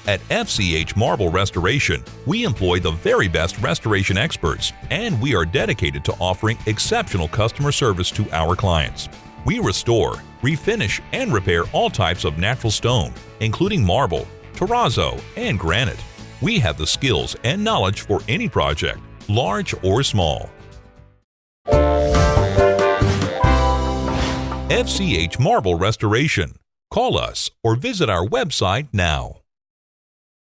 At FCH Marble Restoration, we employ the very best restoration experts, and we are dedicated to offering exceptional customer service to our clients. We restore, refinish, and repair all types of natural stone, including marble, terrazzo, and granite. We have the skills and knowledge for any project, large or small. FCH Marble Restoration. Call us or visit our website now.